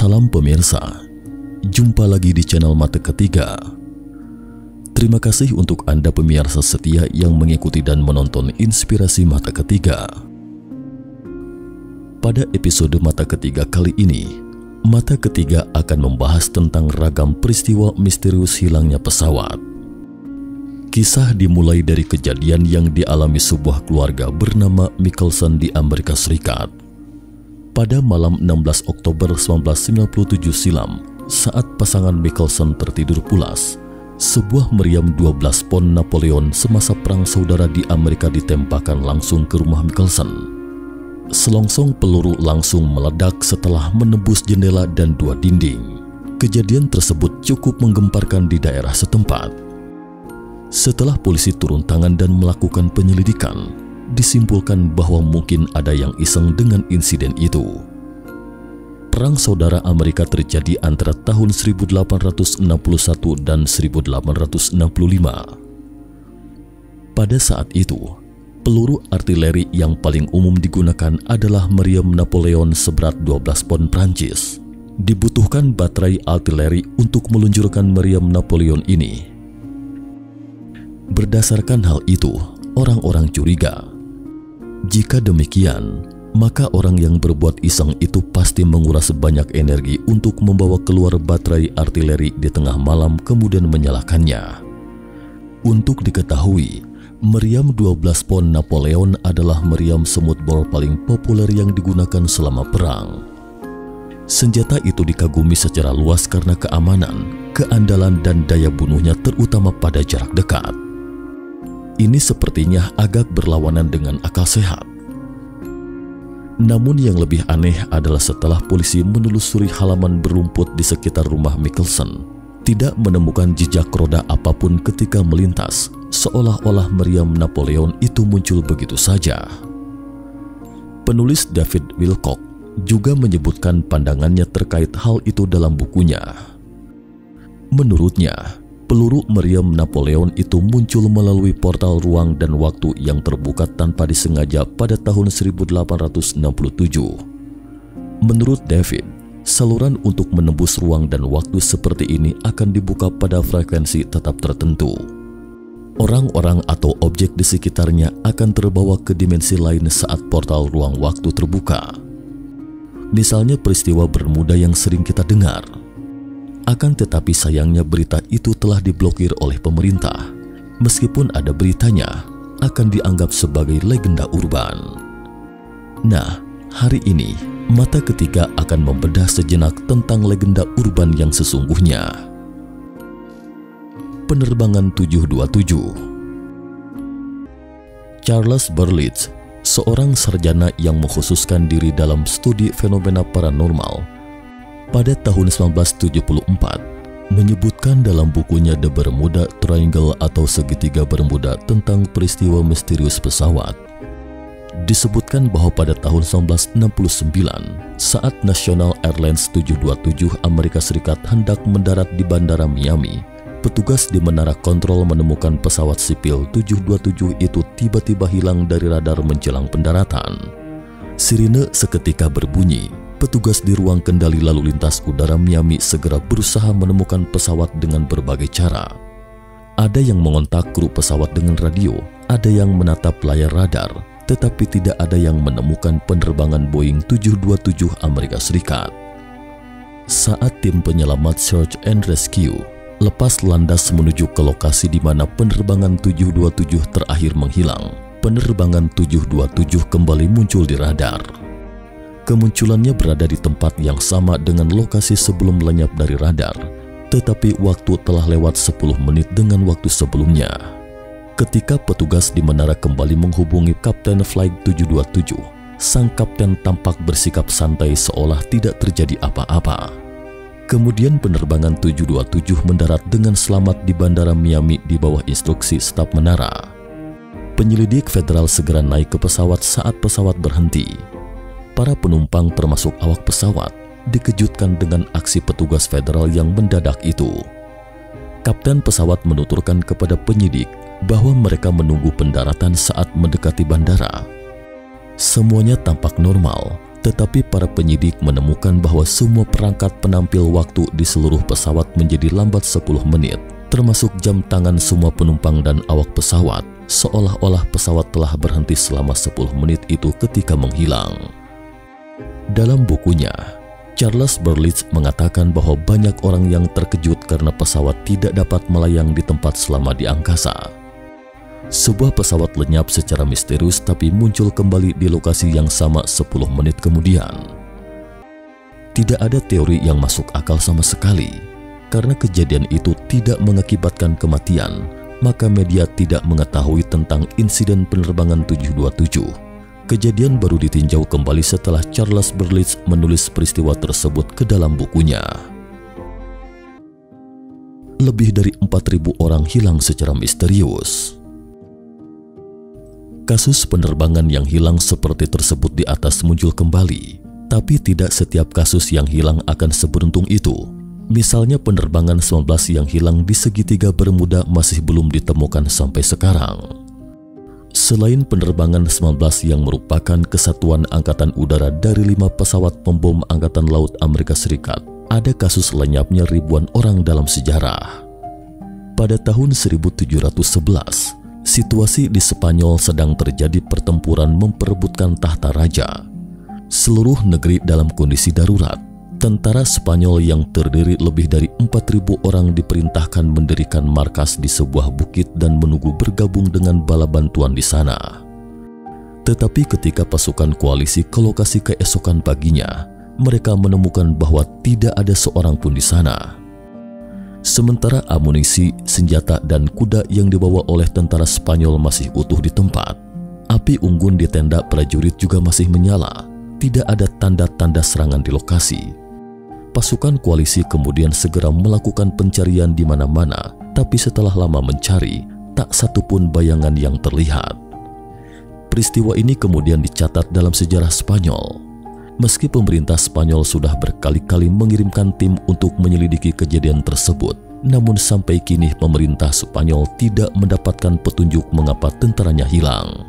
Salam pemirsa, jumpa lagi di channel Mata Ketiga. Terima kasih untuk Anda pemirsa setia yang mengikuti dan menonton Inspirasi Mata Ketiga. Pada episode Mata Ketiga kali ini, Mata Ketiga akan membahas tentang ragam peristiwa misterius hilangnya pesawat. Kisah dimulai dari kejadian yang dialami sebuah keluarga bernama Michelson di Amerika Serikat. Pada malam 16 Oktober 1997 silam, saat pasangan Michelson tertidur pulas, sebuah meriam 12 pon Napoleon semasa Perang Saudara di Amerika ditembakkan langsung ke rumah Michelson. Selongsong peluru langsung meledak setelah menembus jendela dan dua dinding. Kejadian tersebut cukup menggemparkan di daerah setempat. Setelah polisi turun tangan dan melakukan penyelidikan, disimpulkan bahwa mungkin ada yang iseng dengan insiden itu. Perang Saudara Amerika terjadi antara tahun 1861 dan 1865. Pada saat itu, peluru artileri yang paling umum digunakan adalah meriam Napoleon seberat 12 pon Prancis. Dibutuhkan baterai artileri untuk meluncurkan meriam Napoleon ini. Berdasarkan hal itu, orang-orang curiga. Jika demikian, maka orang yang berbuat iseng itu pasti menguras banyak energi untuk membawa keluar baterai artileri di tengah malam kemudian menyalakannya. Untuk diketahui, meriam 12 pon Napoleon adalah meriam semut bor paling populer yang digunakan selama perang. Senjata itu dikagumi secara luas karena keamanan, keandalan dan daya bunuhnya terutama pada jarak dekat. Ini sepertinya agak berlawanan dengan akal sehat. Namun yang lebih aneh adalah setelah polisi menelusuri halaman berumput di sekitar rumah Michelson, tidak menemukan jejak roda apapun ketika melintas, seolah-olah meriam Napoleon itu muncul begitu saja. Penulis David Wilcock juga menyebutkan pandangannya terkait hal itu dalam bukunya. Menurutnya, peluru meriam Napoleon itu muncul melalui portal ruang dan waktu yang terbuka tanpa disengaja pada tahun 1867. Menurut David, saluran untuk menembus ruang dan waktu seperti ini akan dibuka pada frekuensi tetap tertentu. Orang-orang atau objek di sekitarnya akan terbawa ke dimensi lain saat portal ruang waktu terbuka. Misalnya peristiwa Bermuda yang sering kita dengar. Akan tetapi sayangnya berita itu telah diblokir oleh pemerintah. Meskipun ada beritanya, akan dianggap sebagai legenda urban. Nah, hari ini Mata Ketiga akan membedah sejenak tentang legenda urban yang sesungguhnya. Penerbangan 727. Charles Berlitz, seorang sarjana yang mengkhususkan diri dalam studi fenomena paranormal, pada tahun 1974, menyebutkan dalam bukunya The Bermuda Triangle atau Segitiga Bermuda tentang peristiwa misterius pesawat. Disebutkan bahwa pada tahun 1969, saat National Airlines 727 Amerika Serikat hendak mendarat di Bandara Miami, petugas di menara kontrol menemukan pesawat sipil 727 itu tiba-tiba hilang dari radar menjelang pendaratan. Sirine seketika berbunyi. Petugas di ruang kendali lalu lintas udara Miami segera berusaha menemukan pesawat dengan berbagai cara. Ada yang mengontak kru pesawat dengan radio, ada yang menatap layar radar, tetapi tidak ada yang menemukan penerbangan Boeing 727 Amerika Serikat. Saat tim penyelamat Search and Rescue lepas landas menuju ke lokasi di mana penerbangan 727 terakhir menghilang, penerbangan 727 kembali muncul di radar. Kemunculannya berada di tempat yang sama dengan lokasi sebelum lenyap dari radar, tetapi waktu telah lewat 10 menit dengan waktu sebelumnya. Ketika petugas di menara kembali menghubungi Kapten Flight 727, sang kapten tampak bersikap santai seolah tidak terjadi apa-apa. Kemudian penerbangan 727 mendarat dengan selamat di Bandara Miami di bawah instruksi staf menara. Penyelidik federal segera naik ke pesawat saat pesawat berhenti. Para penumpang termasuk awak pesawat dikejutkan dengan aksi petugas federal yang mendadak itu. Kapten pesawat menuturkan kepada penyidik bahwa mereka menunggu pendaratan saat mendekati bandara. Semuanya tampak normal, Tetapi para penyidik menemukan bahwa semua perangkat penampil waktu di seluruh pesawat menjadi lambat 10 menit, termasuk jam tangan semua penumpang dan awak pesawat, seolah-olah pesawat telah berhenti selama 10 menit itu ketika menghilang. Dalam bukunya, Charles Berlitz mengatakan bahwa banyak orang yang terkejut karena pesawat tidak dapat melayang di tempat selama di angkasa. Sebuah pesawat lenyap secara misterius tapi muncul kembali di lokasi yang sama 10 menit kemudian. Tidak ada teori yang masuk akal sama sekali. Karena kejadian itu tidak mengakibatkan kematian, maka media tidak mengetahui tentang insiden penerbangan 727. Kejadian baru ditinjau kembali setelah Charles Berlitz menulis peristiwa tersebut ke dalam bukunya. Lebih dari 4.000 orang hilang secara misterius. Kasus penerbangan yang hilang seperti tersebut di atas muncul kembali, tapi tidak setiap kasus yang hilang akan seberuntung itu. Misalnya penerbangan 19 yang hilang di segitiga Bermuda masih belum ditemukan sampai sekarang. Selain penerbangan 19 yang merupakan kesatuan angkatan udara dari 5 pesawat pembom Angkatan Laut Amerika Serikat, ada kasus lenyapnya ribuan orang dalam sejarah. Pada tahun 1711, situasi di Spanyol sedang terjadi pertempuran memperebutkan tahta raja. Seluruh negeri dalam kondisi darurat. Tentara Spanyol yang terdiri lebih dari 4.000 orang diperintahkan mendirikan markas di sebuah bukit dan menunggu bergabung dengan bala bantuan di sana. Tetapi ketika pasukan koalisi ke lokasi keesokan paginya, mereka menemukan bahwa tidak ada seorang pun di sana. Sementara amunisi, senjata, dan kuda yang dibawa oleh tentara Spanyol masih utuh di tempat. Api unggun di tenda prajurit juga masih menyala. Tidak ada tanda-tanda serangan di lokasi. Pasukan koalisi kemudian segera melakukan pencarian di mana-mana, tapi setelah lama mencari, tak satu pun bayangan yang terlihat. Peristiwa ini kemudian dicatat dalam sejarah Spanyol. Meski pemerintah Spanyol sudah berkali-kali mengirimkan tim untuk menyelidiki kejadian tersebut, namun sampai kini pemerintah Spanyol tidak mendapatkan petunjuk mengapa tentaranya hilang.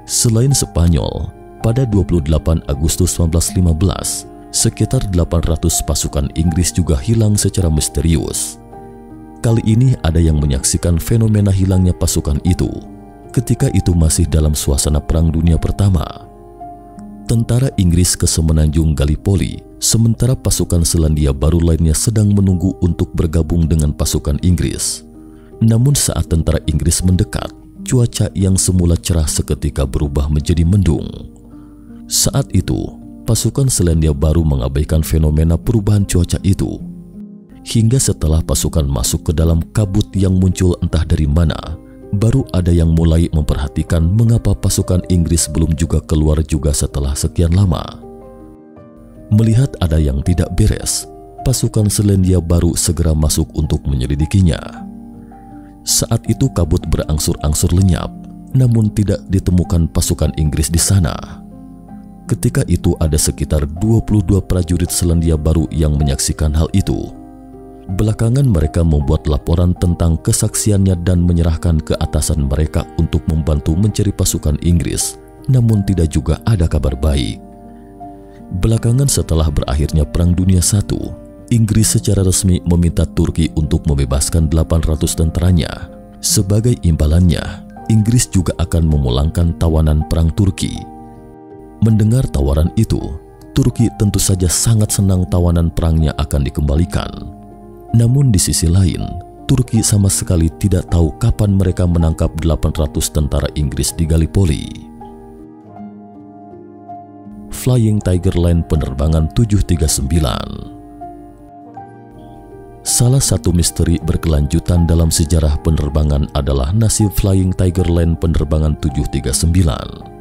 Selain Spanyol, pada 28 Agustus 1915, sekitar 800 pasukan Inggris juga hilang secara misterius. Kali ini ada yang menyaksikan fenomena hilangnya pasukan itu. Ketika itu masih dalam suasana Perang Dunia Pertama. Tentara Inggris ke semenanjung Gallipoli, sementara pasukan Selandia Baru lainnya sedang menunggu untuk bergabung dengan pasukan Inggris. Namun saat tentara Inggris mendekat, cuaca yang semula cerah seketika berubah menjadi mendung. Saat itu, pasukan Selandia Baru mengabaikan fenomena perubahan cuaca itu. Hingga setelah pasukan masuk ke dalam kabut yang muncul entah dari mana, baru ada yang mulai memperhatikan mengapa pasukan Inggris belum juga keluar juga setelah sekian lama. Melihat ada yang tidak beres, pasukan Selandia Baru segera masuk untuk menyelidikinya. Saat itu kabut berangsur-angsur lenyap, namun tidak ditemukan pasukan Inggris di sana. Ketika itu ada sekitar 22 prajurit Selandia Baru yang menyaksikan hal itu. Belakangan mereka membuat laporan tentang kesaksiannya dan menyerahkan ke atasan mereka untuk membantu mencari pasukan Inggris, namun tidak juga ada kabar baik. Belakangan setelah berakhirnya Perang Dunia I, Inggris secara resmi meminta Turki untuk membebaskan 800 tentaranya. Sebagai imbalannya, Inggris juga akan memulangkan tawanan perang Turki. Mendengar tawaran itu, Turki tentu saja sangat senang tawanan perangnya akan dikembalikan. Namun di sisi lain, Turki sama sekali tidak tahu kapan mereka menangkap 800 tentara Inggris di Gallipoli. Flying Tiger Line penerbangan 739. Salah satu misteri berkelanjutan dalam sejarah penerbangan adalah nasib Flying Tiger Line penerbangan 739.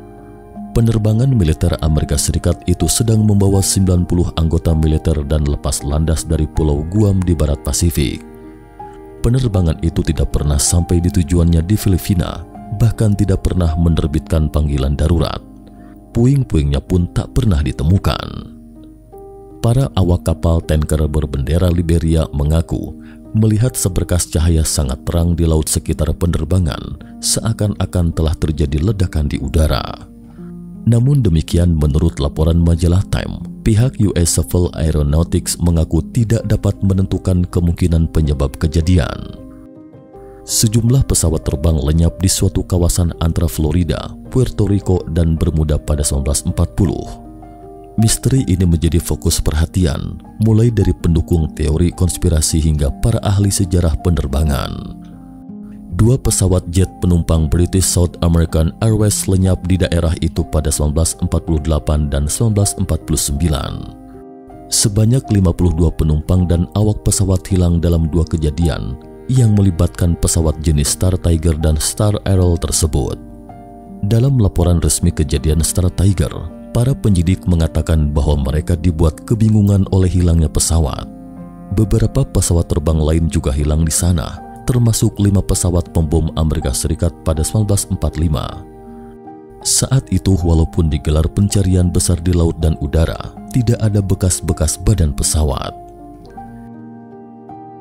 Penerbangan militer Amerika Serikat itu sedang membawa 90 anggota militer dan lepas landas dari Pulau Guam di Barat Pasifik. Penerbangan itu tidak pernah sampai di tujuannya di Filipina, bahkan tidak pernah menerbitkan panggilan darurat. Puing-puingnya pun tak pernah ditemukan. Para awak kapal tanker berbendera Liberia mengaku melihat seberkas cahaya sangat terang di laut sekitar penerbangan, seakan-akan telah terjadi ledakan di udara. Namun demikian, menurut laporan majalah Time, pihak US Civil Aeronautics mengaku tidak dapat menentukan kemungkinan penyebab kejadian. Sejumlah pesawat terbang lenyap di suatu kawasan antara Florida, Puerto Rico, dan Bermuda pada 1940. Misteri ini menjadi fokus perhatian, mulai dari pendukung teori konspirasi hingga para ahli sejarah penerbangan. Dua pesawat jet penumpang British South American Airways lenyap di daerah itu pada 1948 dan 1949. Sebanyak 52 penumpang dan awak pesawat hilang dalam dua kejadian yang melibatkan pesawat jenis Star Tiger dan Star Arrow tersebut. Dalam laporan resmi kejadian Star Tiger, para penyidik mengatakan bahwa mereka dibuat kebingungan oleh hilangnya pesawat. Beberapa pesawat terbang lain juga hilang di sana, termasuk 5 pesawat pembom Amerika Serikat pada 1945. Saat itu, walaupun digelar pencarian besar di laut dan udara, tidak ada bekas-bekas badan pesawat.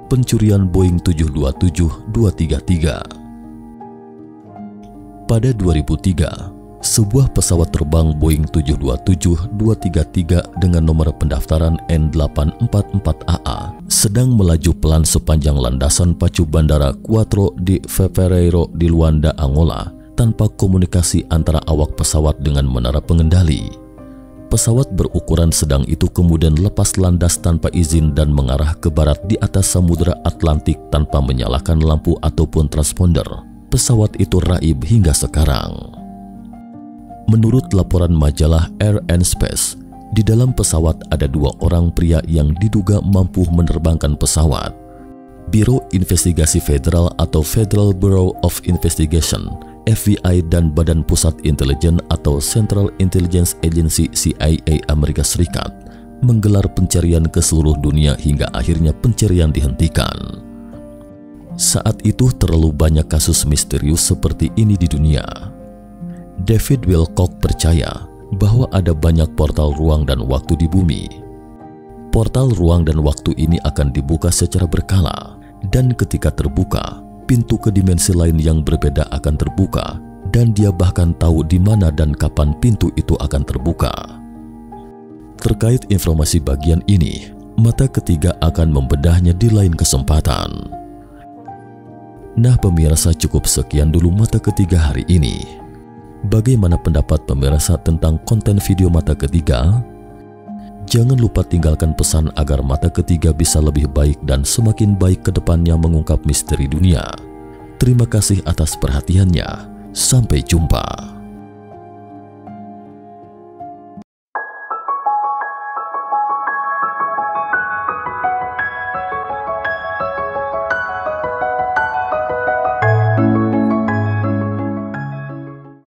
Pencurian Boeing 727-233. Pada 2003, sebuah pesawat terbang Boeing 727-233 dengan nomor pendaftaran N844AA sedang melaju pelan sepanjang landasan pacu bandara Quatro de Fevereiro di Luanda, Angola, tanpa komunikasi antara awak pesawat dengan menara pengendali. Pesawat berukuran sedang itu kemudian lepas landas tanpa izin dan mengarah ke barat di atas Samudra Atlantik tanpa menyalakan lampu ataupun transponder. Pesawat itu raib hingga sekarang. Menurut laporan majalah Air and Space, di dalam pesawat ada 2 orang pria yang diduga mampu menerbangkan pesawat. Biro Investigasi Federal atau Federal Bureau of Investigation (FBI) dan Badan Pusat Intelijen atau Central Intelligence Agency (CIA) Amerika Serikat menggelar pencarian ke seluruh dunia hingga akhirnya pencarian dihentikan. Saat itu terlalu banyak kasus misterius seperti ini di dunia. David Wilcock percaya bahwa ada banyak portal ruang dan waktu di bumi. Portal ruang dan waktu ini akan dibuka secara berkala, dan ketika terbuka, pintu ke dimensi lain yang berbeda akan terbuka, dan dia bahkan tahu di mana dan kapan pintu itu akan terbuka. Terkait informasi bagian ini, mata ketiga akan membedahnya di lain kesempatan. Nah pemirsa, cukup sekian dulu mata ketiga hari ini. Bagaimana pendapat pemirsa tentang konten video mata ketiga? Jangan lupa tinggalkan pesan agar mata ketiga bisa lebih baik dan semakin baik ke depannya mengungkap misteri dunia. Terima kasih atas perhatiannya. Sampai jumpa.